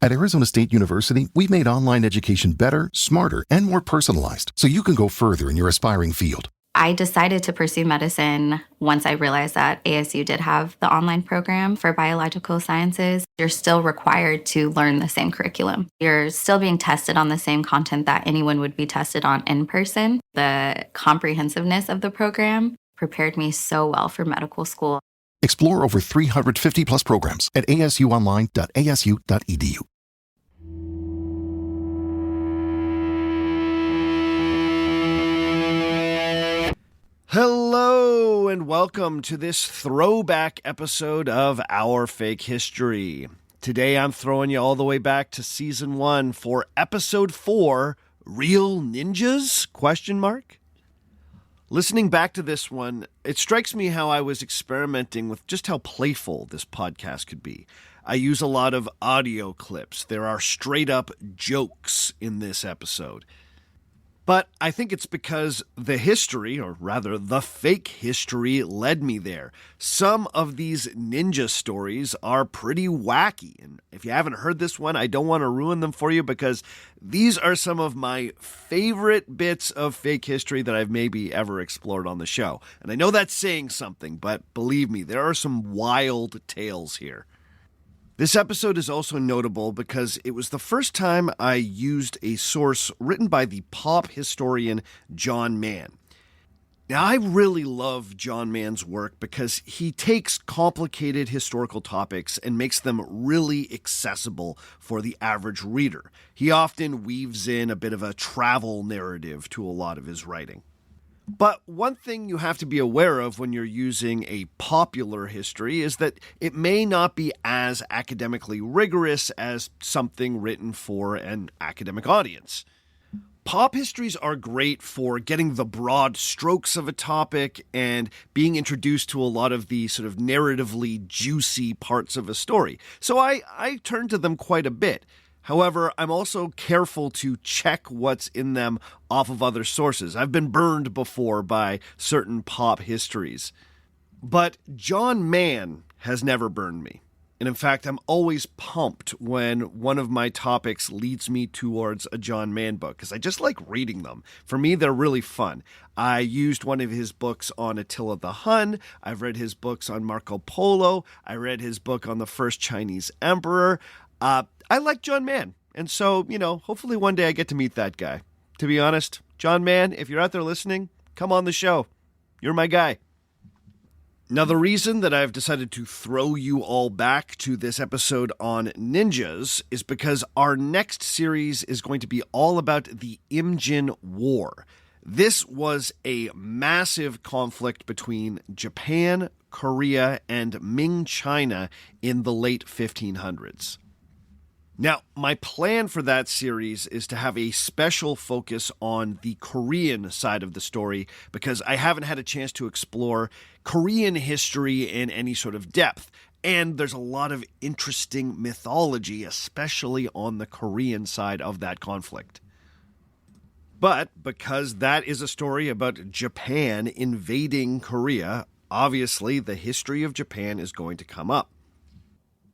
At Arizona State University, we've made online education better, smarter, and more personalized, so you can go further in your aspiring field. I decided to pursue medicine once I realized that ASU did have the online program for biological sciences. You're still required to learn the same curriculum. You're still being tested on the same content that anyone would be tested on in person. The comprehensiveness of the program prepared me so well for medical school. Explore over 350 plus programs at asuonline.asu.edu. Hello and welcome to this throwback episode of Our Fake History. Today I'm throwing you all the way back to season 1 for episode 4, Real Ninjas? ? Listening back to this one, it strikes me how I was experimenting with just how playful this podcast could be. I use a lot of audio clips. There are straight up jokes in this episode. But I think it's because the history, or rather the fake history, led me there. Some of these ninja stories are pretty wacky. And if you haven't heard this one, I don't want to ruin them for you because these are some of my favorite bits of fake history that I've maybe ever explored on the show. And I know that's saying something, but believe me, there are some wild tales here. This episode is also notable because it was the first time I used a source written by the pop historian John Mann. Now, I really love John Mann's work because he takes complicated historical topics and makes them really accessible for the average reader. He often weaves in a bit of a travel narrative to a lot of his writing. But one thing you have to be aware of when you're using a popular history is that it may not be as academically rigorous as something written for an academic audience. Pop histories are great for getting the broad strokes of a topic and being introduced to a lot of the sort of narratively juicy parts of a story. So I turn to them quite a bit. However, I'm also careful to check what's in them off of other sources. I've been burned before by certain pop histories. But John Mann has never burned me. And in fact, I'm always pumped when one of my topics leads me towards a John Mann book, because I just like reading them. For me, they're really fun. I used one of his books on Attila the Hun. I've read his books on Marco Polo. I read his book on the first Chinese emperor. I like John Mann, and so, hopefully one day I get to meet that guy. To be honest, John Mann, if you're out there listening, come on the show. You're my guy. Now, the reason that I've decided to throw you all back to this episode on ninjas is because our next series is going to be all about the Imjin War. This was a massive conflict between Japan, Korea, and Ming China in the late 1500s. Now, my plan for that series is to have a special focus on the Korean side of the story because I haven't had a chance to explore Korean history in any sort of depth. And there's a lot of interesting mythology, especially on the Korean side of that conflict. But because that is a story about Japan invading Korea, obviously the history of Japan is going to come up.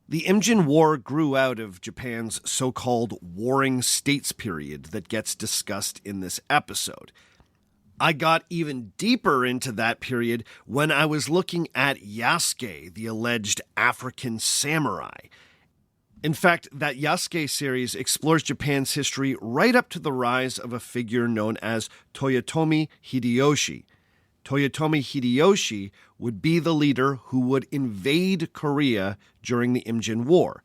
The Imjin War grew out of Japan's so-called Warring States period that gets discussed in this episode. I got even deeper into that period when I was looking at Yasuke, the alleged African samurai. In fact, that Yasuke series explores Japan's history right up to the rise of a figure known as Toyotomi Hideyoshi. Toyotomi Hideyoshi would be the leader who would invade Korea during the Imjin War.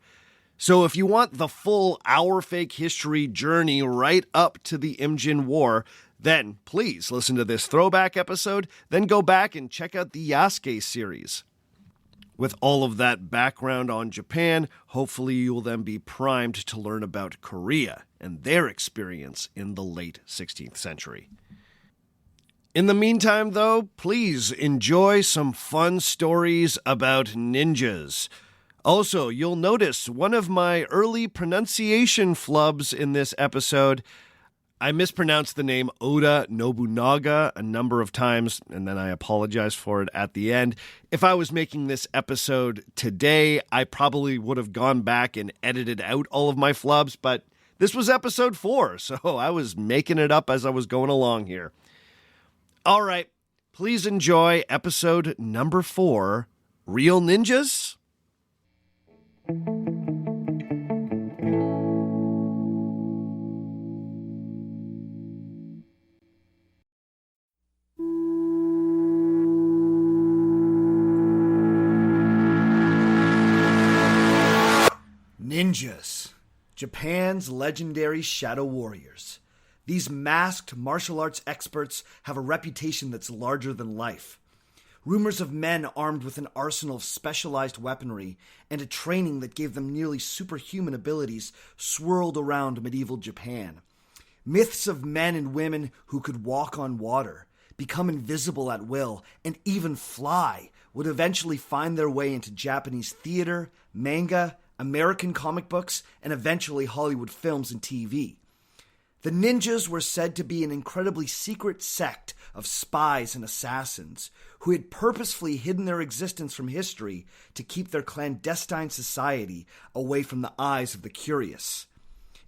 So if you want the full Our Fake History journey right up to the Imjin War, then please listen to this throwback episode, then go back and check out the Yasuke series. With all of that background on Japan, hopefully you will then be primed to learn about Korea and their experience in the late 16th century. In the meantime, though, please enjoy some fun stories about ninjas. Also, you'll notice one of my early pronunciation flubs in this episode. I mispronounced the name Oda Nobunaga a number of times, and then I apologize for it at the end. If I was making this episode today, I probably would have gone back and edited out all of my flubs, but this was episode 4, so I was making it up as I was going along here. All right, please enjoy episode number 4, Real Ninjas? Ninjas, Japan's legendary shadow warriors. These masked martial arts experts have a reputation that's larger than life. Rumors of men armed with an arsenal of specialized weaponry and a training that gave them nearly superhuman abilities swirled around medieval Japan. Myths of men and women who could walk on water, become invisible at will, and even fly would eventually find their way into Japanese theater, manga, American comic books, and eventually Hollywood films and TV. The ninjas were said to be an incredibly secret sect of spies and assassins who had purposefully hidden their existence from history to keep their clandestine society away from the eyes of the curious.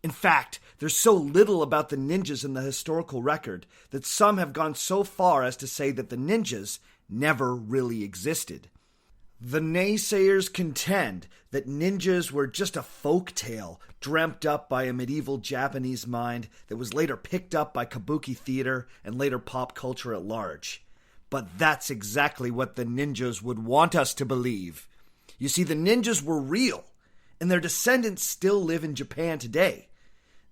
In fact, there's so little about the ninjas in the historical record that some have gone so far as to say that the ninjas never really existed. The naysayers contend that ninjas were just a folk tale dreamt up by a medieval Japanese mind that was later picked up by kabuki theater and later pop culture at large. But that's exactly what the ninjas would want us to believe. You see, the ninjas were real, and their descendants still live in Japan today.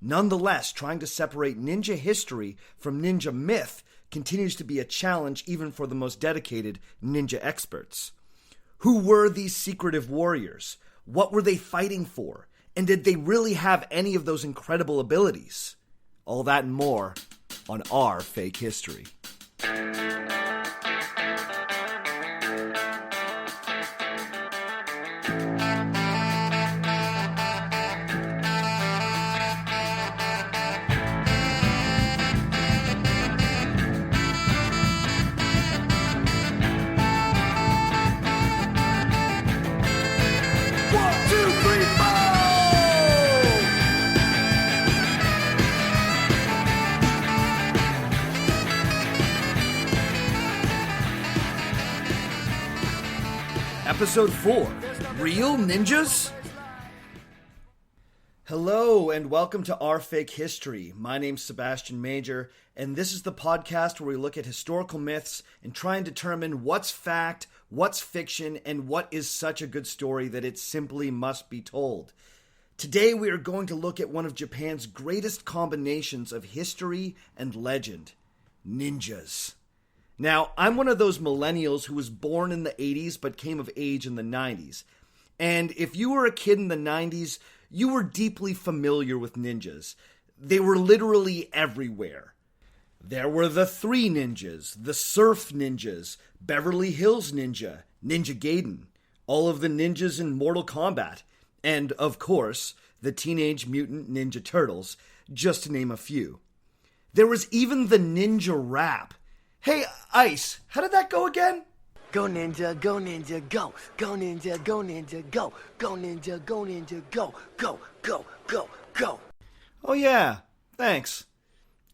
Nonetheless, trying to separate ninja history from ninja myth continues to be a challenge even for the most dedicated ninja experts. Who were these secretive warriors? What were they fighting for? And did they really have any of those incredible abilities? All that and more on Our Fake History. Episode 4, Real Ninjas? Hello and welcome to Our Fake History. My name's Sebastian Major, and this is the podcast where we look at historical myths and try and determine what's fact, what's fiction, and what is such a good story that it simply must be told. Today we are going to look at one of Japan's greatest combinations of history and legend, ninjas. Now, I'm one of those millennials who was born in the 80s but came of age in the 90s. And if you were a kid in the 90s, you were deeply familiar with ninjas. They were literally everywhere. There were the Three Ninjas, the Surf Ninjas, Beverly Hills Ninja, Ninja Gaiden, all of the ninjas in Mortal Kombat, and, of course, the Teenage Mutant Ninja Turtles, just to name a few. There was even the ninja rap. Hey, Ice, how did that go again? Go ninja, go ninja, go. Go ninja, go ninja, go. Go ninja, go ninja, go. Go, go, go, go. Oh yeah, thanks.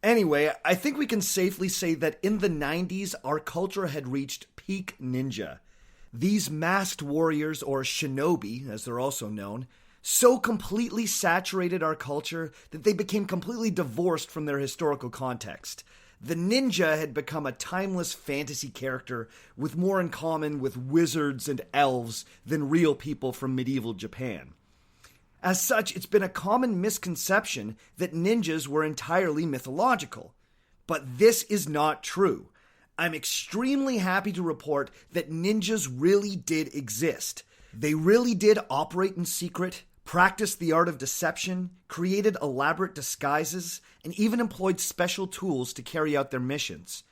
Anyway, I think we can safely say that in the 90s, our culture had reached peak ninja. These masked warriors, or shinobi, as they're also known, so completely saturated our culture that they became completely divorced from their historical context. The ninja had become a timeless fantasy character with more in common with wizards and elves than real people from medieval Japan. As such, it's been a common misconception that ninjas were entirely mythological. But this is not true. I'm extremely happy to report that ninjas really did exist. They really did operate in secret, practiced the art of deception, created elaborate disguises, and even employed special tools to carry out their missions.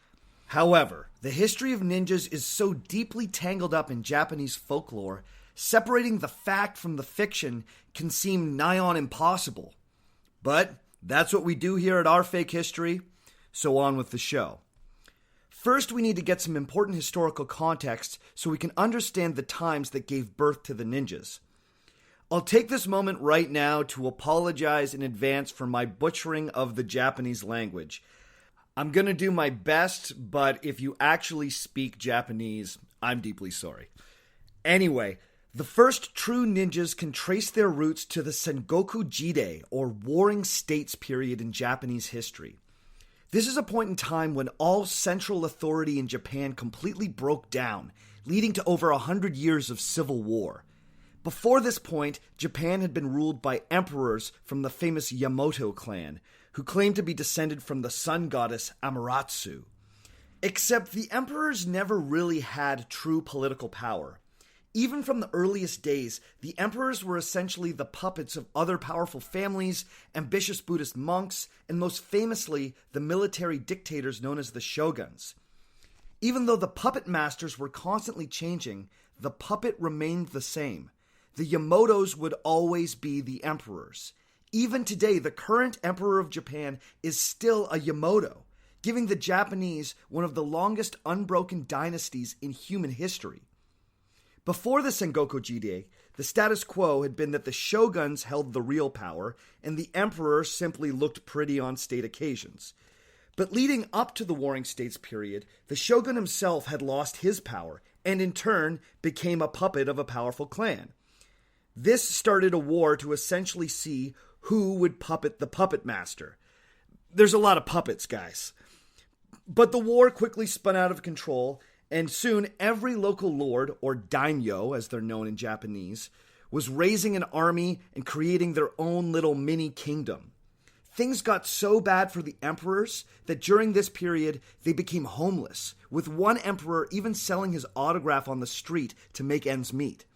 However, the history of ninjas is so deeply tangled up in Japanese folklore, separating the fact from the fiction can seem nigh on impossible. But That's what we do here at Our Fake History, so on with the show. First, we need to get some important historical context so we can understand the times that gave birth to the ninjas. I'll take this moment right now to apologize in advance for my butchering of the Japanese language. I'm going to do my best, but if you actually speak Japanese, I'm deeply sorry. Anyway, the first true ninjas can trace their roots to the Sengoku Jidai, or Warring States period in Japanese history. This is a point in time when all central authority in Japan completely broke down, leading to over 100 years of civil war. Before this point, Japan had been ruled by emperors from the famous Yamato clan, who claimed to be descended from the sun goddess Amaterasu. Except the emperors never really had true political power. Even from the earliest days, the emperors were essentially the puppets of other powerful families, ambitious Buddhist monks, and most famously, the military dictators known as the shoguns. Even though the puppet masters were constantly changing, the puppet remained the same. The Yamatos would always be the emperors. Even today, the current emperor of Japan is still a Yamato, giving the Japanese one of the longest unbroken dynasties in human history. Before the Sengoku Jidai, the status quo had been that the shoguns held the real power, and the emperor simply looked pretty on state occasions. But leading up to the Warring States period, the shogun himself had lost his power, and in turn became a puppet of a powerful clan. This started a war to essentially see who would puppet the puppet master. There's a lot of puppets, guys. But the war quickly spun out of control, and soon every local lord, or daimyo as they're known in Japanese, was raising an army and creating their own little mini kingdom. Things got so bad for the emperors that during this period they became homeless, with one emperor even selling his autograph on the street to make ends meet.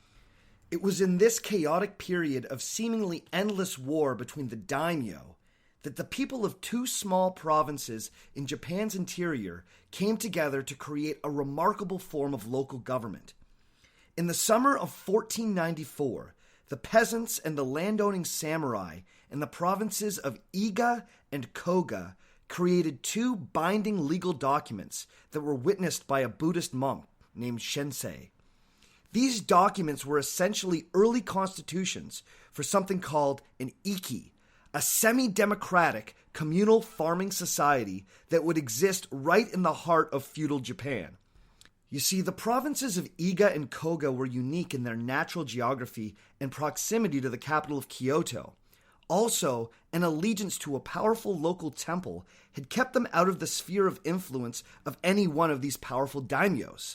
It was in this chaotic period of seemingly endless war between the daimyo that the people of two small provinces in Japan's interior came together to create a remarkable form of local government. In the summer of 1494, the peasants and the landowning samurai in the provinces of Iga and Koga created two binding legal documents that were witnessed by a Buddhist monk named Shensei. These documents were essentially early constitutions for something called an iki, a semi-democratic communal farming society that would exist right in the heart of feudal Japan. You see, the provinces of Iga and Koga were unique in their natural geography and proximity to the capital of Kyoto. Also, an allegiance to a powerful local temple had kept them out of the sphere of influence of any one of these powerful daimyos.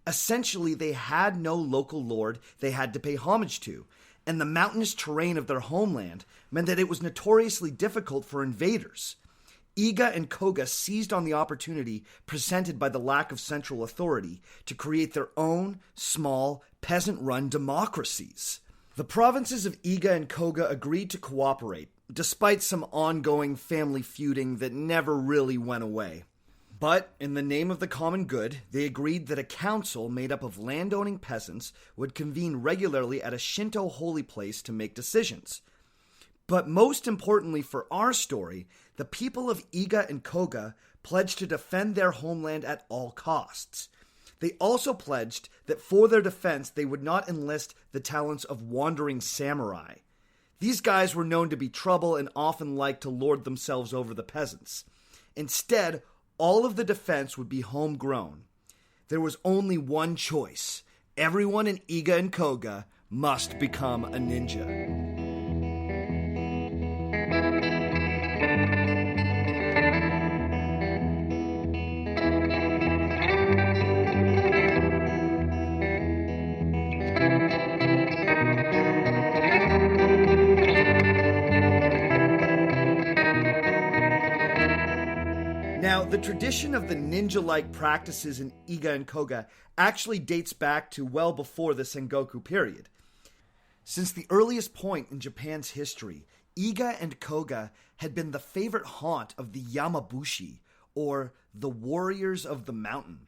Essentially, they had no local lord they had to pay homage to, and the mountainous terrain of their homeland meant that it was notoriously difficult for invaders. Iga and Koga seized on the opportunity presented by the lack of central authority to create their own small, peasant-run democracies. The provinces of Iga and Koga agreed to cooperate, despite some ongoing family feuding that never really went away. But, in the name of the common good, they agreed that a council made up of landowning peasants would convene regularly at a Shinto holy place to make decisions. But most importantly for our story, the people of Iga and Koga pledged to defend their homeland at all costs. They also pledged that for their defense they would not enlist the talents of wandering samurai. These guys were known to be trouble and often liked to lord themselves over the peasants. Instead, all of the defense would be homegrown. There was only one choice. Everyone in Iga and Koga must become a ninja. Now, the tradition of the ninja-like practices in Iga and Koga actually dates back to well before the Sengoku period. Since the earliest point in Japan's history, Iga and Koga had been the favorite haunt of the Yamabushi, or the warriors of the mountain.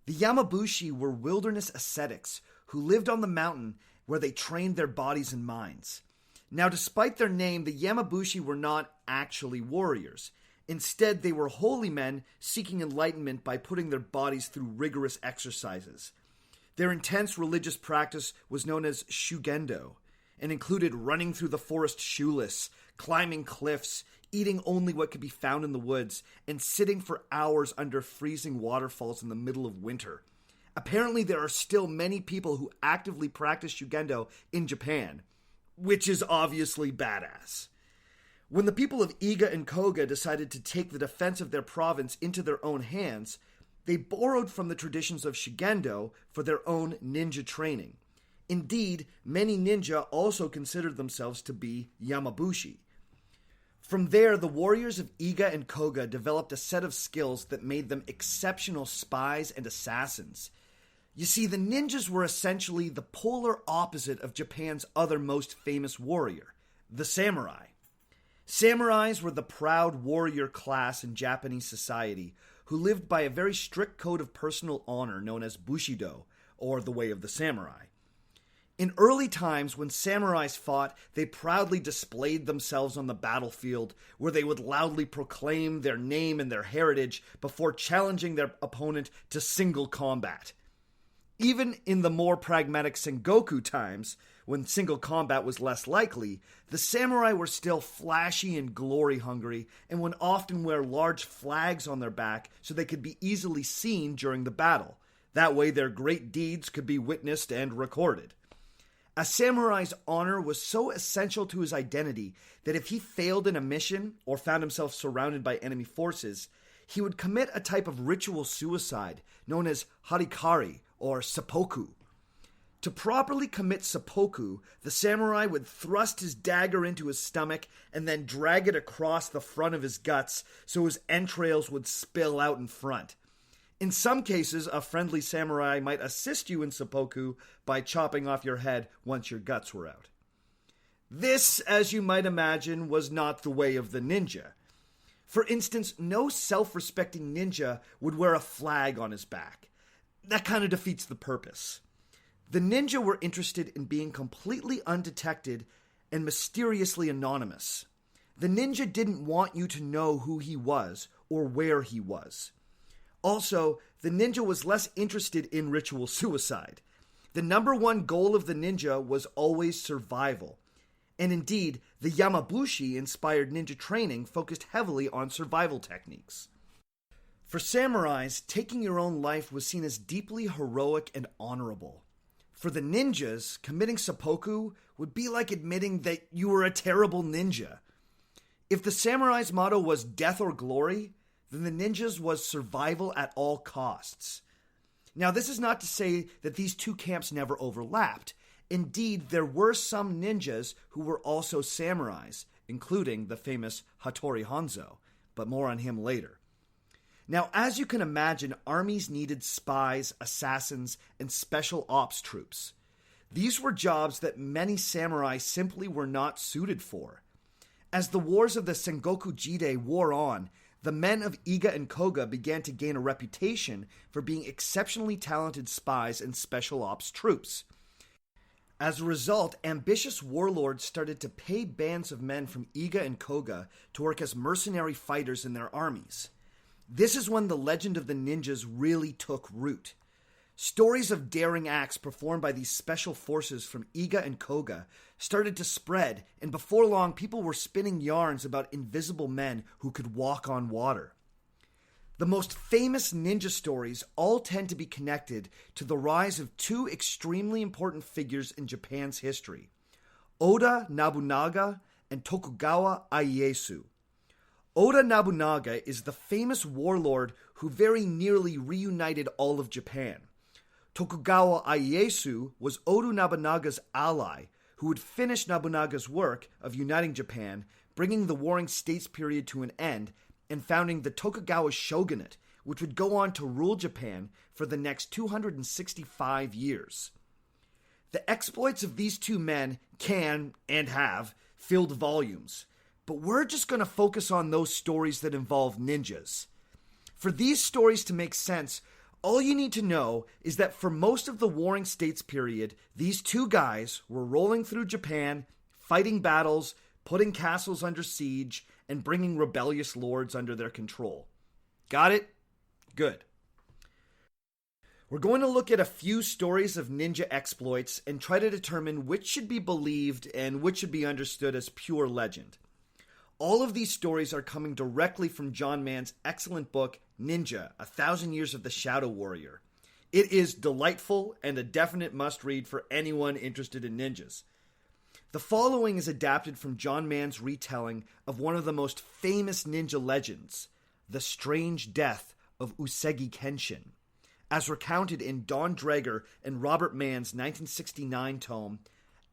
The Yamabushi were wilderness ascetics who lived on the mountain where they trained their bodies and minds. Now, despite their name, the Yamabushi were not actually warriors. Instead, they were holy men seeking enlightenment by putting their bodies through rigorous exercises. Their intense religious practice was known as shugendo and included running through the forest shoeless, climbing cliffs, eating only what could be found in the woods, and sitting for hours under freezing waterfalls in the middle of winter. Apparently, there are still many people who actively practice shugendo in Japan, which is obviously badass. When the people of Iga and Koga decided to take the defense of their province into their own hands, they borrowed from the traditions of shugendo for their own ninja training. Indeed, many ninja also considered themselves to be Yamabushi. From there, the warriors of Iga and Koga developed a set of skills that made them exceptional spies and assassins. You see, the ninjas were essentially the polar opposite of Japan's other most famous warrior, the samurai. Samurais were the proud warrior class in Japanese society who lived by a very strict code of personal honor known as Bushido, or the way of the samurai. In early times, when samurais fought, they proudly displayed themselves on the battlefield, where they would loudly proclaim their name and their heritage before challenging their opponent to single combat. Even in the more pragmatic Sengoku times, when single combat was less likely, the samurai were still flashy and glory-hungry and would often wear large flags on their back so they could be easily seen during the battle. That way their great deeds could be witnessed and recorded. A samurai's honor was so essential to his identity that if he failed in a mission or found himself surrounded by enemy forces, he would commit a type of ritual suicide known as harikari or seppuku. To properly commit seppuku, the samurai would thrust his dagger into his stomach and then drag it across the front of his guts so his entrails would spill out in front. In some cases, a friendly samurai might assist you in seppuku by chopping off your head once your guts were out. This, as you might imagine, was not the way of the ninja. For instance, no self-respecting ninja would wear a flag on his back. That kind of defeats the purpose. The ninja were interested in being completely undetected and mysteriously anonymous. The ninja didn't want you to know who he was or where he was. Also, the ninja was less interested in ritual suicide. The number one goal of the ninja was always survival. And indeed, the Yamabushi-inspired ninja training focused heavily on survival techniques. For samurais, taking your own life was seen as deeply heroic and honorable. For the ninjas, committing seppuku would be like admitting that you were a terrible ninja. If the samurai's motto was death or glory, then the ninjas was survival at all costs. Now, this is not to say that these two camps never overlapped. Indeed, there were some ninjas who were also samurais, including the famous Hattori Hanzo, but more on him later. Now, as you can imagine, armies needed spies, assassins, and special ops troops. These were jobs that many samurai simply were not suited for. As the wars of the Sengoku Jide wore on, the men of Iga and Koga began to gain a reputation for being exceptionally talented spies and special ops troops. As a result, ambitious warlords started to pay bands of men from Iga and Koga to work as mercenary fighters in their armies. This is when the legend of the ninjas really took root. Stories of daring acts performed by these special forces from Iga and Koga started to spread, and before long people were spinning yarns about invisible men who could walk on water. The most famous ninja stories all tend to be connected to the rise of two extremely important figures in Japan's history, Oda Nobunaga and Tokugawa Ieyasu. Oda Nobunaga is the famous warlord who very nearly reunited all of Japan. Tokugawa Ieyasu was Oda Nobunaga's ally, who would finish Nobunaga's work of uniting Japan, bringing the Warring States period to an end, and founding the Tokugawa shogunate, which would go on to rule Japan for the next 265 years. The exploits of these two men can, and have, filled volumes, but we're just going to focus on those stories that involve ninjas. For these stories to make sense, all you need to know is that for most of the Warring States period, these two guys were rolling through Japan, fighting battles, putting castles under siege, and bringing rebellious lords under their control. Got it? Good. We're going to look at a few stories of ninja exploits and try to determine which should be believed and which should be understood as pure legend. All of these stories are coming directly from John Mann's excellent book, Ninja, 1,000 Years of the Shadow Warrior. It is delightful and a definite must-read for anyone interested in ninjas. The following is adapted from John Mann's retelling of one of the most famous ninja legends, the strange death of Usagi Kenshin, as recounted in Don Draeger and Robert Mann's 1969 tome,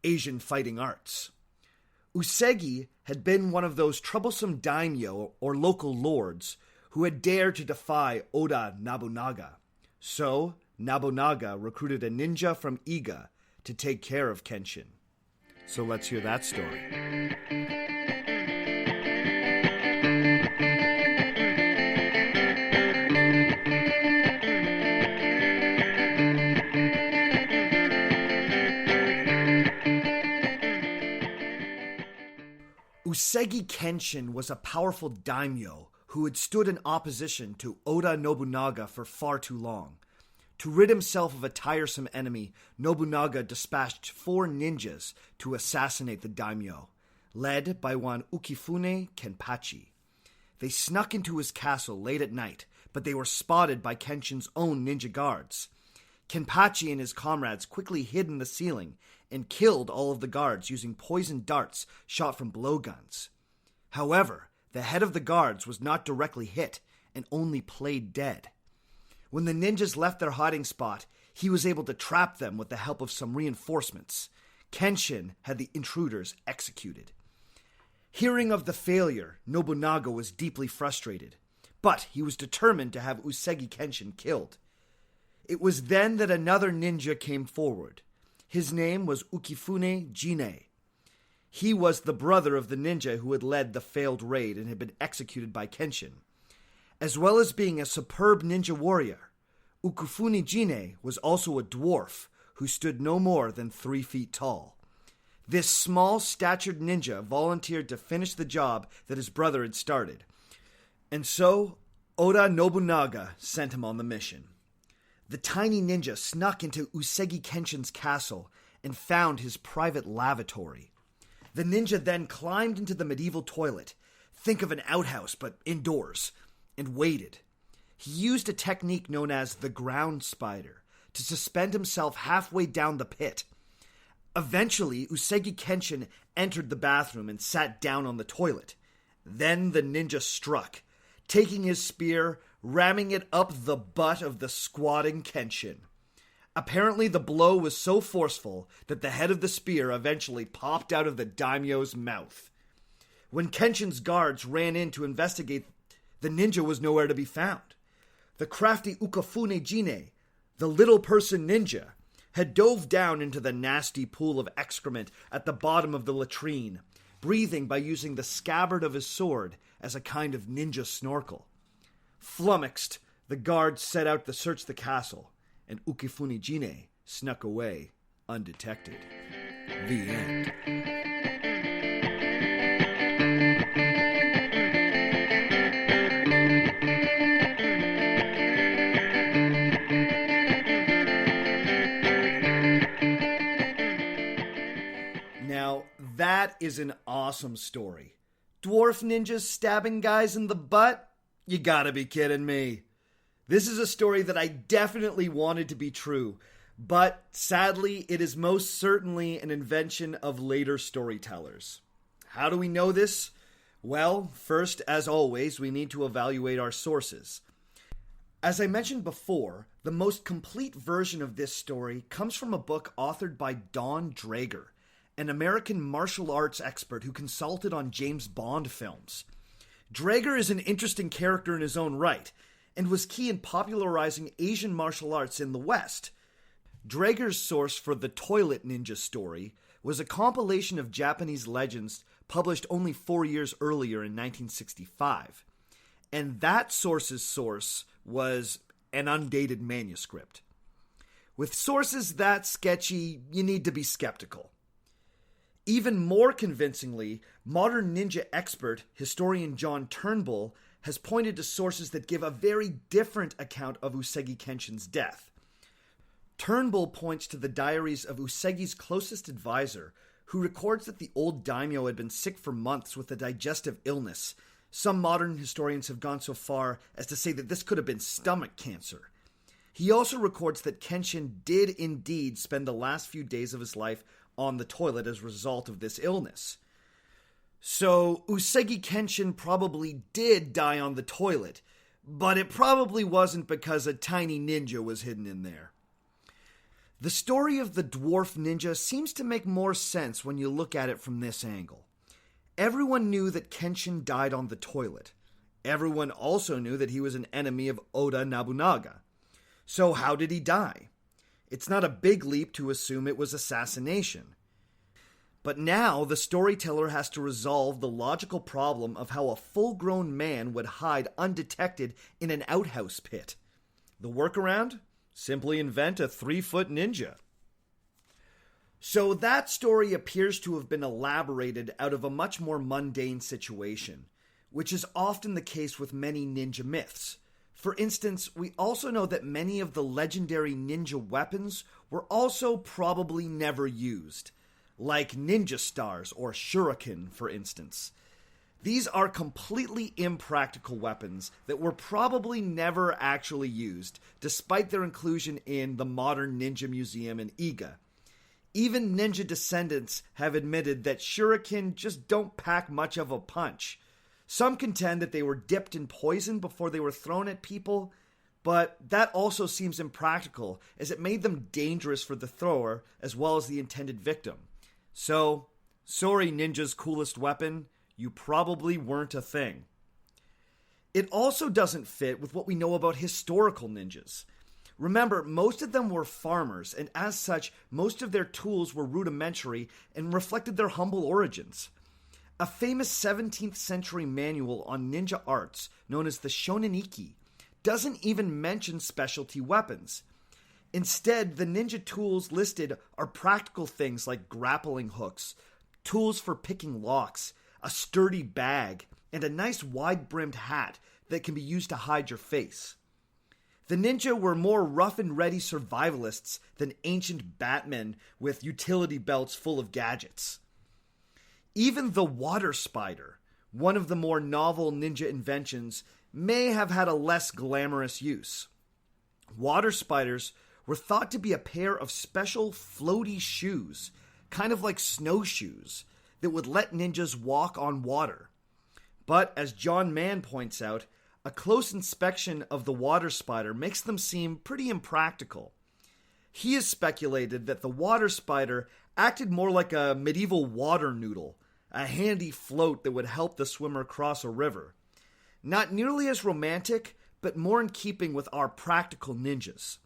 Asian Fighting Arts. Usagi had been one of those troublesome daimyo, or local lords, who had dared to defy Oda Nobunaga. So, Nobunaga recruited a ninja from Iga to take care of Kenshin. So let's hear that story. Usagi Kenshin was a powerful daimyo who had stood in opposition to Oda Nobunaga for far too long. To rid himself of a tiresome enemy, Nobunaga dispatched 4 ninjas to assassinate the daimyo, led by one Ukifune Kenpachi. They snuck into his castle late at night, but they were spotted by Kenshin's own ninja guards. Kenpachi and his comrades quickly hid in the ceiling and killed all of the guards using poisoned darts shot from blowguns. However, the head of the guards was not directly hit and only played dead. When the ninjas left their hiding spot, he was able to trap them with the help of some reinforcements. Kenshin had the intruders executed. Hearing of the failure, Nobunaga was deeply frustrated, but he was determined to have Usagi Kenshin killed. It was then that another ninja came forward. His name was Ukifune Jine. He was the brother of the ninja who had led the failed raid and had been executed by Kenshin. As well as being a superb ninja warrior, Ukifune Jine was also a dwarf who stood no more than 3 feet tall. This small-statured ninja volunteered to finish the job that his brother had started, and so Oda Nobunaga sent him on the mission. The tiny ninja snuck into Usagi Kenshin's castle and found his private lavatory. The ninja then climbed into the medieval toilet, think of an outhouse but indoors, and waited. He used a technique known as the ground spider to suspend himself halfway down the pit. Eventually, Usagi Kenshin entered the bathroom and sat down on the toilet. Then the ninja struck, taking his spear, ramming it up the butt of the squatting Kenshin. Apparently, the blow was so forceful that the head of the spear eventually popped out of the daimyo's mouth. When Kenshin's guards ran in to investigate, the ninja was nowhere to be found. The crafty Ukifune Jine, the little person ninja, had dove down into the nasty pool of excrement at the bottom of the latrine, breathing by using the scabbard of his sword as a kind of ninja snorkel. Flummoxed, the guards set out to search the castle, and Ukifune Jine snuck away undetected. The end. Now, that is an awesome story. Dwarf ninjas stabbing guys in the butt? You gotta be kidding me. This is a story that I definitely wanted to be true, but sadly, it is most certainly an invention of later storytellers. How do we know this? Well, first, as always, we need to evaluate our sources. As I mentioned before, the most complete version of this story comes from a book authored by Don Draeger, an American martial arts expert who consulted on James Bond films. Draeger is an interesting character in his own right, and was key in popularizing Asian martial arts in the West. Draeger's source for the Toilet Ninja story was a compilation of Japanese legends published only 4 years earlier in 1965. And that source's source was an undated manuscript. With sources that sketchy, you need to be skeptical. Even more convincingly, modern ninja expert, historian John Turnbull, has pointed to sources that give a very different account of Usagi Kenshin's death. Turnbull points to the diaries of Usagi's closest advisor, who records that the old daimyo had been sick for months with a digestive illness. Some modern historians have gone so far as to say that this could have been stomach cancer. He also records that Kenshin did indeed spend the last few days of his life on the toilet as a result of this illness. So Usagi Kenshin probably did die on the toilet, but it probably wasn't because a tiny ninja was hidden in there. The story of the dwarf ninja seems to make more sense when you look at it from this angle. Everyone knew that Kenshin died on the toilet. Everyone also knew that he was an enemy of Oda Nobunaga. So how did he die? It's not a big leap to assume it was assassination. But now the storyteller has to resolve the logical problem of how a full-grown man would hide undetected in an outhouse pit. The workaround? Simply invent a 3-foot ninja. So that story appears to have been elaborated out of a much more mundane situation, which is often the case with many ninja myths. For instance, we also know that many of the legendary ninja weapons were also probably never used, like ninja stars or shuriken, for instance. These are completely impractical weapons that were probably never actually used, despite their inclusion in the modern ninja museum in Iga. Even ninja descendants have admitted that shuriken just don't pack much of a punch. Some contend that they were dipped in poison before they were thrown at people, but that also seems impractical, as it made them dangerous for the thrower as well as the intended victim. So, sorry ninja's coolest weapon, you probably weren't a thing. It also doesn't fit with what we know about historical ninjas. Remember, most of them were farmers, and as such, most of their tools were rudimentary and reflected their humble origins. A famous 17th century manual on ninja arts, known as the Shoneniki, doesn't even mention specialty weapons. Instead, the ninja tools listed are practical things like grappling hooks, tools for picking locks, a sturdy bag, and a nice wide-brimmed hat that can be used to hide your face. The ninja were more rough-and-ready survivalists than ancient Batmen with utility belts full of gadgets. Even the water spider, one of the more novel ninja inventions, may have had a less glamorous use. Water spiders were thought to be a pair of special floaty shoes, kind of like snowshoes, that would let ninjas walk on water. But, as John Mann points out, a close inspection of the water spider makes them seem pretty impractical. He has speculated that the water spider acted more like a medieval water noodle, a handy float that would help the swimmer cross a river. Not nearly as romantic, but more in keeping with our practical ninjas.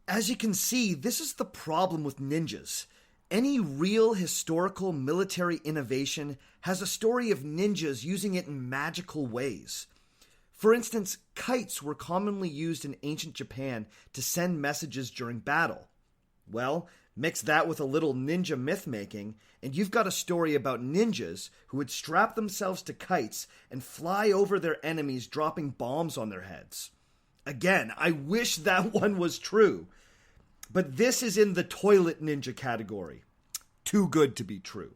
As you can see, this is the problem with ninjas. Any real historical military innovation has a story of ninjas using it in magical ways. For instance, kites were commonly used in ancient Japan to send messages during battle. Well, mix that with a little ninja myth-making, and you've got a story about ninjas who would strap themselves to kites and fly over their enemies, dropping bombs on their heads. Again, I wish that one was true. But this is in the toilet ninja category. Too good to be true.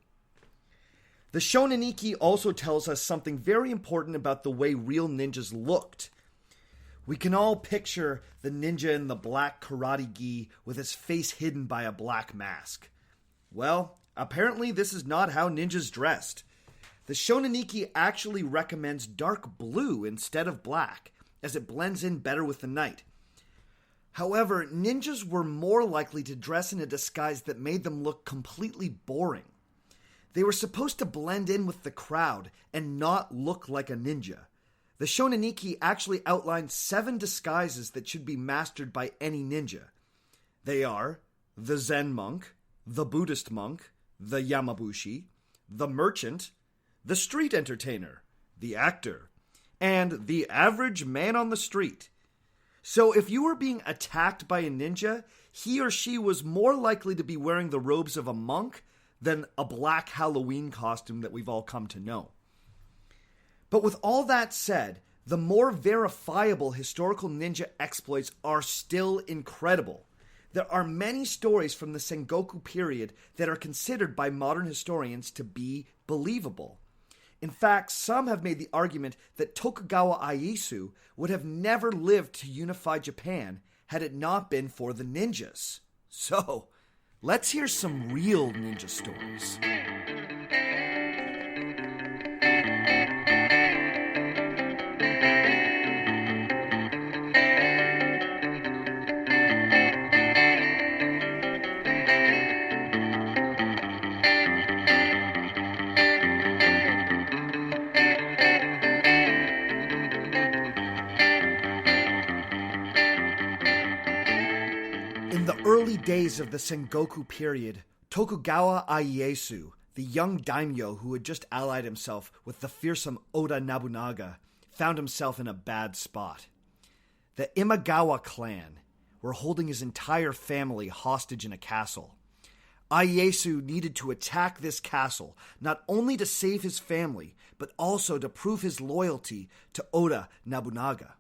The Shoneniki also tells us something very important about the way real ninjas looked. We can all picture the ninja in the black karate gi with his face hidden by a black mask. Well, apparently this is not how ninjas dressed. The Shoneniki actually recommends dark blue instead of black, as it blends in better with the night. However, ninjas were more likely to dress in a disguise that made them look completely boring. They were supposed to blend in with the crowd and not look like a ninja. The Shoneniki actually outlined 7 disguises that should be mastered by any ninja. They are the Zen monk, the Buddhist monk, the Yamabushi, the merchant, the street entertainer, the actor, and the average man on the street. So if you were being attacked by a ninja, he or she was more likely to be wearing the robes of a monk, than a black Halloween costume that we've all come to know. But with all that said, the more verifiable historical ninja exploits are still incredible. There are many stories from the Sengoku period that are considered by modern historians to be believable. In fact, some have made the argument that Tokugawa Ieyasu would have never lived to unify Japan had it not been for the ninjas. So, let's hear some real ninja stories. In the early days of the Sengoku period, Tokugawa Ieyasu, the young daimyo who had just allied himself with the fearsome Oda Nobunaga, found himself in a bad spot. The Imagawa clan were holding his entire family hostage in a castle. Ieyasu needed to attack this castle, not only to save his family, but also to prove his loyalty to Oda Nobunaga.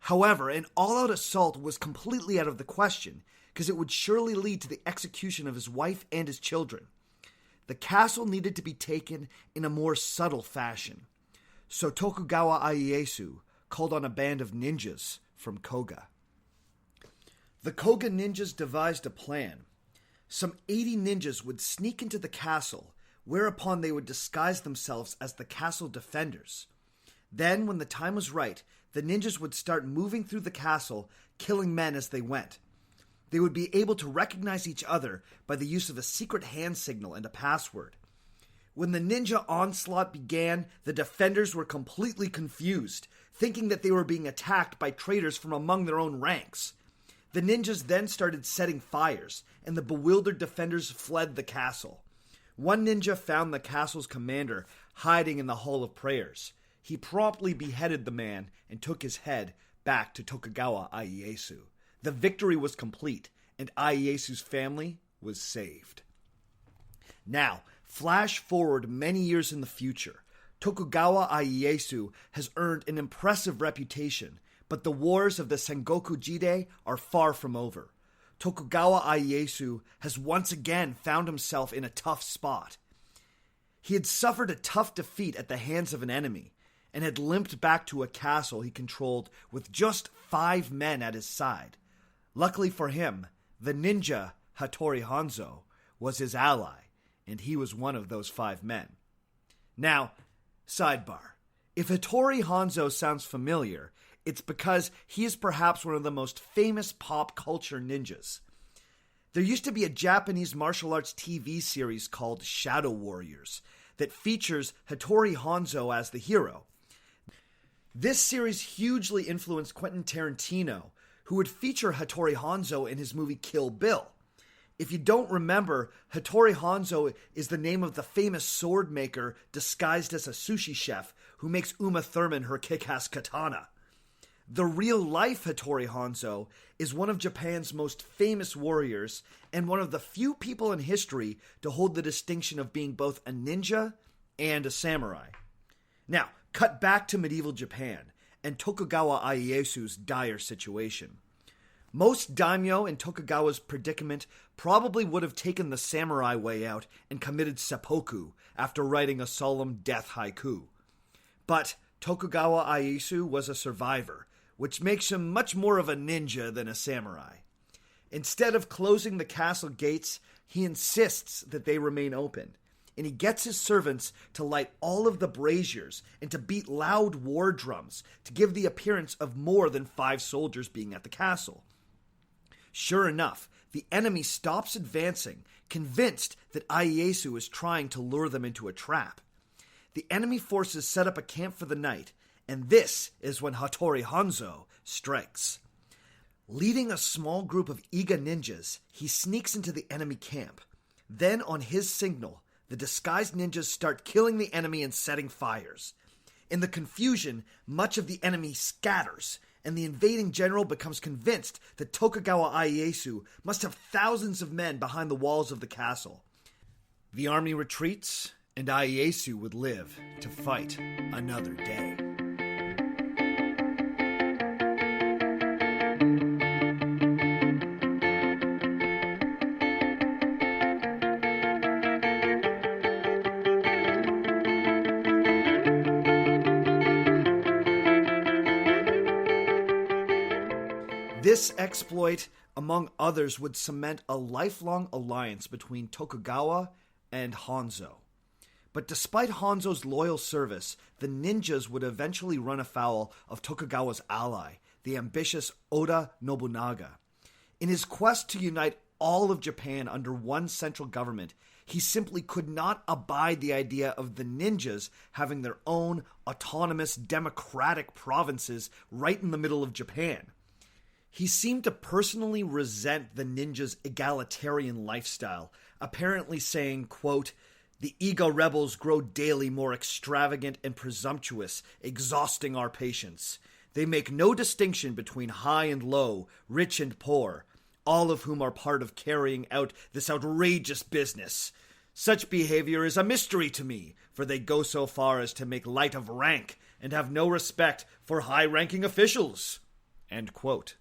However, an all-out assault was completely out of the question, because it would surely lead to the execution of his wife and his children. The castle needed to be taken in a more subtle fashion, so Tokugawa Ieyasu called on a band of ninjas from Koga. The Koga ninjas devised a plan. Some 80 ninjas would sneak into the castle, whereupon they would disguise themselves as the castle defenders. Then, when the time was right, the ninjas would start moving through the castle, killing men as they went. They would be able to recognize each other by the use of a secret hand signal and a password. When the ninja onslaught began, the defenders were completely confused, thinking that they were being attacked by traitors from among their own ranks. The ninjas then started setting fires, and the bewildered defenders fled the castle. One ninja found the castle's commander hiding in the Hall of Prayers. He promptly beheaded the man and took his head back to Tokugawa Ieyasu. The victory was complete, and Ieyasu's family was saved. Now, flash forward many years in the future. Tokugawa Ieyasu has earned an impressive reputation, but the wars of the Sengoku Jide are far from over. Tokugawa Ieyasu has once again found himself in a tough spot. He had suffered a tough defeat at the hands of an enemy, and had limped back to a castle he controlled with just 5 men at his side. Luckily for him, the ninja Hattori Hanzo was his ally, and he was one of those 5 men. Now, sidebar. If Hattori Hanzo sounds familiar, it's because he is perhaps one of the most famous pop culture ninjas. There used to be a Japanese martial arts TV series called Shadow Warriors that features Hattori Hanzo as the hero. This series hugely influenced Quentin Tarantino, who would feature Hattori Hanzo in his movie Kill Bill. If you don't remember, Hattori Hanzo is the name of the famous sword maker disguised as a sushi chef who makes Uma Thurman her kick-ass katana. The real-life Hattori Hanzo is one of Japan's most famous warriors and one of the few people in history to hold the distinction of being both a ninja and a samurai. Now, cut back to medieval Japan and Tokugawa Ieyasu's dire situation. Most daimyo in Tokugawa's predicament probably would have taken the samurai way out and committed seppuku after writing a solemn death haiku. But Tokugawa Ieyasu was a survivor, which makes him much more of a ninja than a samurai. Instead of closing the castle gates, he insists that they remain open, and he gets his servants to light all of the braziers and to beat loud war drums to give the appearance of more than 5 soldiers being at the castle. Sure enough, the enemy stops advancing, convinced that Ieyasu is trying to lure them into a trap. The enemy forces set up a camp for the night, and this is when Hattori Hanzo strikes. Leading a small group of Iga ninjas, he sneaks into the enemy camp. Then, on his signal, the disguised ninjas start killing the enemy and setting fires. In the confusion, much of the enemy scatters, and the invading general becomes convinced that Tokugawa Ieyasu must have thousands of men behind the walls of the castle. The army retreats, and Ieyasu would live to fight another day. This exploit, among others, would cement a lifelong alliance between Tokugawa and Hanzo. But despite Hanzo's loyal service, the ninjas would eventually run afoul of Tokugawa's ally, the ambitious Oda Nobunaga. In his quest to unite all of Japan under one central government, he simply could not abide the idea of the ninjas having their own autonomous democratic provinces right in the middle of Japan. He seemed to personally resent the ninjas' egalitarian lifestyle, apparently saying, quote, "The Iga rebels grow daily more extravagant and presumptuous, exhausting our patience. They make no distinction between high and low, rich and poor, all of whom are part of carrying out this outrageous business. Such behavior is a mystery to me, for they go so far as to make light of rank and have no respect for high-ranking officials." End quote.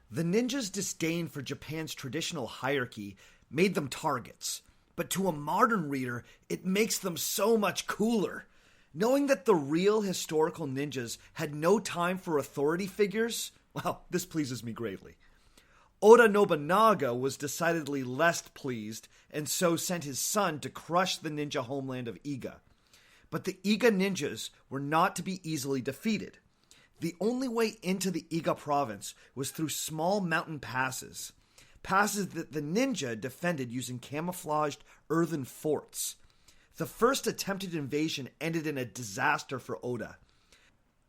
The ninjas' disdain for Japan's traditional hierarchy made them targets, but to a modern reader, it makes them so much cooler. Knowing that the real historical ninjas had no time for authority figures, well, this pleases me greatly. Oda Nobunaga was decidedly less pleased, and so sent his son to crush the ninja homeland of Iga. But the Iga ninjas were not to be easily defeated. The only way into the Iga province was through small mountain passes that the ninja defended using camouflaged earthen forts. The first attempted invasion ended in a disaster for Oda.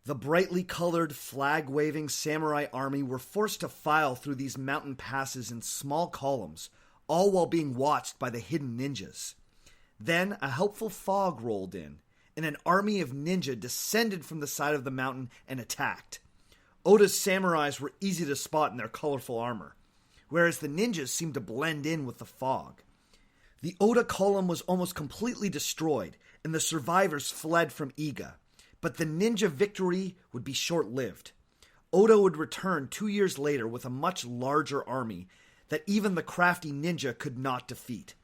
The brightly colored, flag-waving samurai army were forced to file through these mountain passes in small columns, all while being watched by the hidden ninjas. Then a helpful fog rolled in, and an army of ninja descended from the side of the mountain and attacked. Oda's samurais were easy to spot in their colorful armor, whereas the ninjas seemed to blend in with the fog. The Oda column was almost completely destroyed, and the survivors fled from Iga, but the ninja victory would be short-lived. Oda would return 2 years later with a much larger army that even the crafty ninja could not defeat.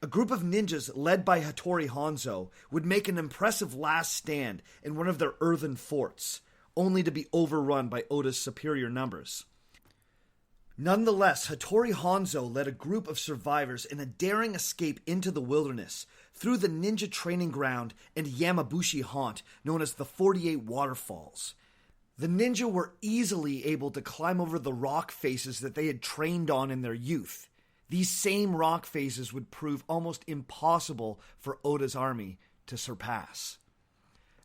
A group of ninjas led by Hattori Hanzo would make an impressive last stand in one of their earthen forts, only to be overrun by Oda's superior numbers. Nonetheless, Hattori Hanzo led a group of survivors in a daring escape into the wilderness through the ninja training ground and Yamabushi haunt known as the 48 Waterfalls. The ninja were easily able to climb over the rock faces that they had trained on in their youth. These same rock faces would prove almost impossible for Oda's army to surpass.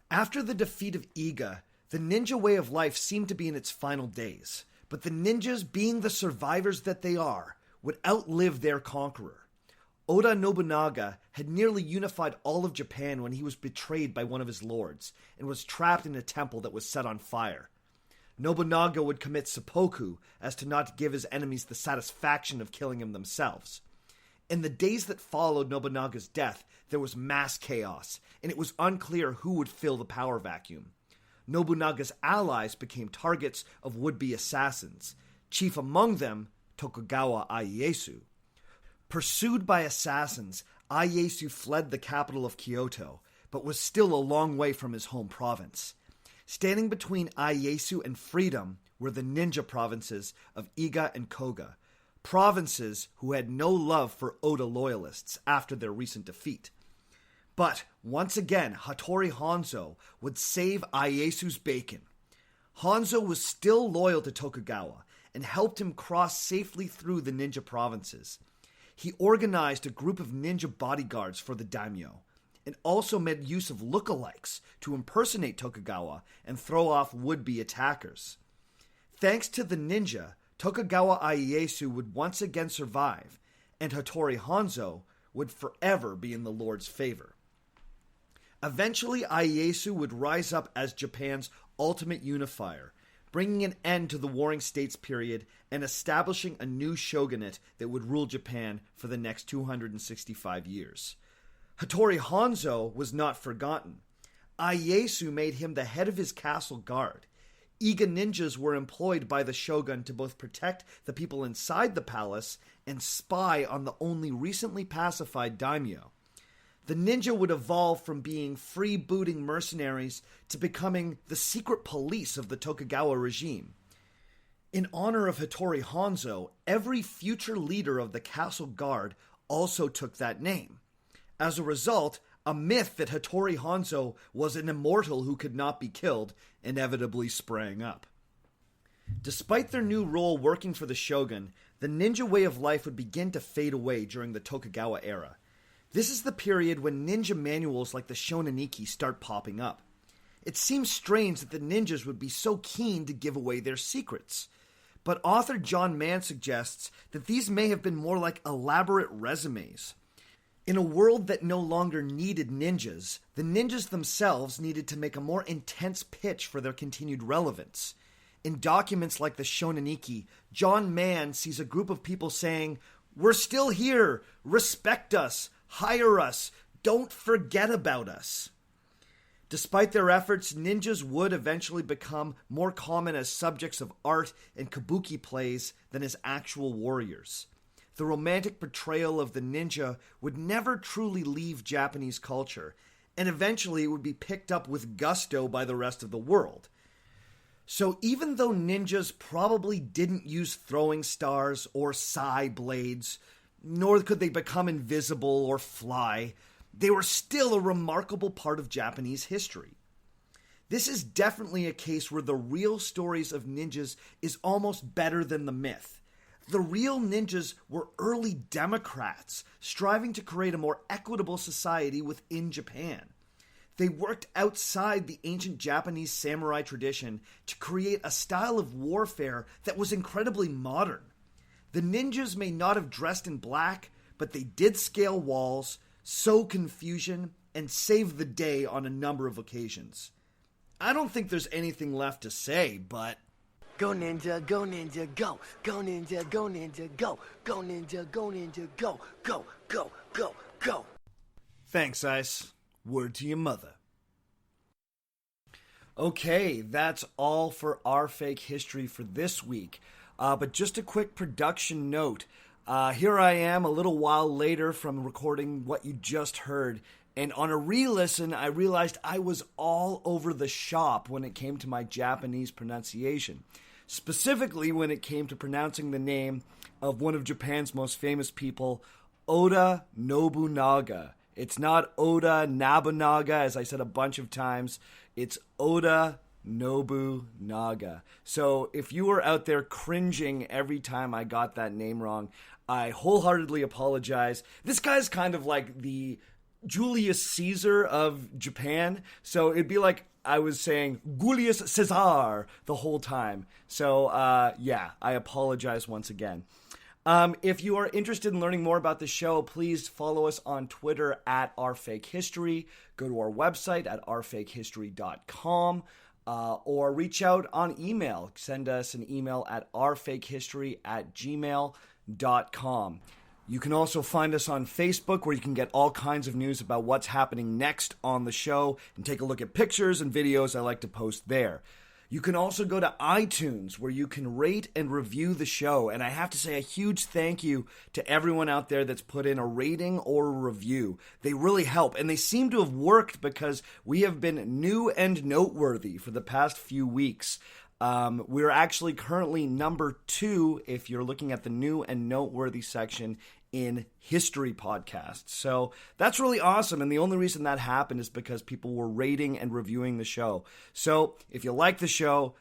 After the defeat of Iga, the ninja way of life seemed to be in its final days, but the ninjas, being the survivors that they are, would outlive their conqueror. Oda Nobunaga had nearly unified all of Japan when he was betrayed by one of his lords, and was trapped in a temple that was set on fire. Nobunaga would commit seppuku as to not give his enemies the satisfaction of killing him themselves. In the days that followed Nobunaga's death, there was mass chaos, and it was unclear who would fill the power vacuum. Nobunaga's allies became targets of would-be assassins, chief among them Tokugawa Ieyasu. Pursued by assassins, Ieyasu fled the capital of Kyoto, but was still a long way from his home province. Standing between Ieyasu and freedom were the ninja provinces of Iga and Koga, provinces who had no love for Oda loyalists after their recent defeat. But once again, Hattori Hanzo would save Ieyasu's bacon. Hanzo was still loyal to Tokugawa and helped him cross safely through the ninja provinces. He organized a group of ninja bodyguards for the daimyo, and also made use of lookalikes to impersonate Tokugawa and throw off would-be attackers. Thanks to the ninja, Tokugawa Ieyasu would once again survive, and Hattori Hanzo would forever be in the Lord's favor. Eventually, Ieyasu would rise up as Japan's ultimate unifier, bringing an end to the Warring States period and establishing a new shogunate that would rule Japan for the next 265 years. Hattori Hanzo was not forgotten. Ieyasu made him the head of his castle guard. Iga ninjas were employed by the shogun to both protect the people inside the palace and spy on the only recently pacified daimyo. The ninja would evolve from being freebooting mercenaries to becoming the secret police of the Tokugawa regime. In honor of Hattori Hanzo, every future leader of the castle guard also took that name. As a result, a myth that Hattori Hanzo was an immortal who could not be killed inevitably sprang up. Despite their new role working for the shogun, the ninja way of life would begin to fade away during the Tokugawa era. This is the period when ninja manuals like the Shoneniki start popping up. It seems strange that the ninjas would be so keen to give away their secrets. But author John Mann suggests that these may have been more like elaborate resumes. In a world that no longer needed ninjas, the ninjas themselves needed to make a more intense pitch for their continued relevance. In documents like the Shoneniki, John Mann sees a group of people saying, "We're still here! Respect us! Hire us! Don't forget about us!" Despite their efforts, ninjas would eventually become more common as subjects of art and kabuki plays than as actual warriors. The romantic portrayal of the ninja would never truly leave Japanese culture, and eventually it would be picked up with gusto by the rest of the world. So even though ninjas probably didn't use throwing stars or sai blades, nor could they become invisible or fly, they were still a remarkable part of Japanese history. This is definitely a case where the real stories of ninjas is almost better than the myth. The real ninjas were early democrats, striving to create a more equitable society within Japan. They worked outside the ancient Japanese samurai tradition to create a style of warfare that was incredibly modern. The ninjas may not have dressed in black, but they did scale walls, sow confusion, and save the day on a number of occasions. I don't think there's anything left to say, but... Go ninja, go ninja, go. Go ninja, go ninja, go. Go ninja, go ninja, go. Go, go, go, go. Thanks, Ice. Word to your mother. Okay, that's all for our fake history for this week. But just a quick production note. Here I am a little while later from recording what you just heard, and on a re-listen, I realized I was all over the shop when it came to my Japanese pronunciation. Specifically when it came to pronouncing the name of one of Japan's most famous people, Oda Nobunaga. It's not Oda Nobunaga, as I said a bunch of times. It's Oda Nobunaga. So if you were out there cringing every time I got that name wrong, I wholeheartedly apologize. This guy's kind of like the Julius Caesar of Japan. So it'd be like I was saying Julius Caesar the whole time. So yeah, I apologize once again. If you are interested in learning more about the show, please follow us on Twitter at ourfakehistory. Go to our website at ourfakehistory.com. Or reach out on email. Send us an email at ourfakehistory@gmail.com. You can also find us on Facebook, where you can get all kinds of news about what's happening next on the show and take a look at pictures and videos I like to post there. You can also go to iTunes, where you can rate and review the show. And I have to say a huge thank you to everyone out there that's put in a rating or a review. They really help, and they seem to have worked because we have been new and noteworthy for the past few weeks. We're actually currently number 2 if you're looking at the new and noteworthy section in history podcasts. So that's really awesome, and the only reason that happened is because people were rating and reviewing the show. So if you like the show,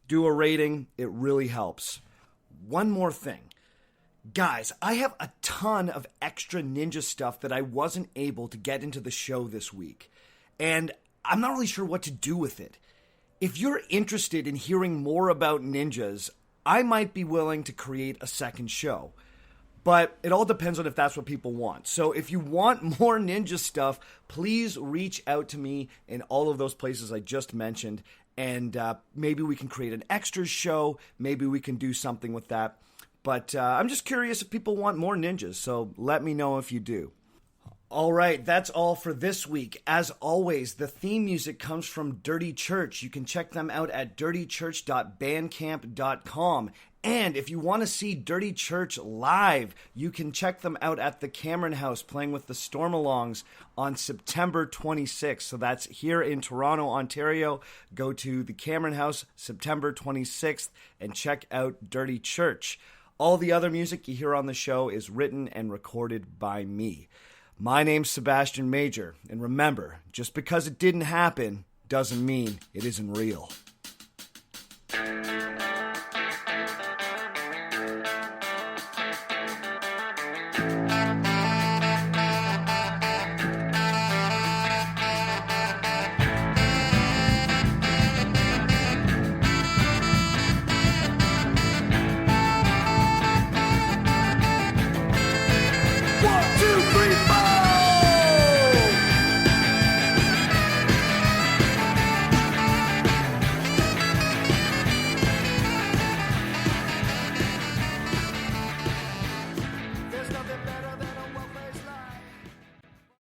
do a rating. It really helps. One more thing. Guys, I have a ton of extra ninja stuff that I wasn't able to get into the show this week, and I'm not really sure what to do with it. If you're interested in hearing more about ninjas, I might be willing to create a second show. But it all depends on if that's what people want. So if you want more ninja stuff, please reach out to me in all of those places I just mentioned, and maybe we can create an extras show. Maybe we can do something with that. But I'm just curious if people want more ninjas, so let me know if you do. All right, that's all for this week. As always, the theme music comes from Dirty Church. You can check them out at dirtychurch.bandcamp.com. And if you want to see Dirty Church live, you can check them out at the Cameron House playing with the Stormalongs on September 26th. So that's here in Toronto, Ontario. Go to the Cameron House September 26th and check out Dirty Church. All the other music you hear on the show is written and recorded by me. My name's Sebastian Major, and remember, just because it didn't happen doesn't mean it isn't real.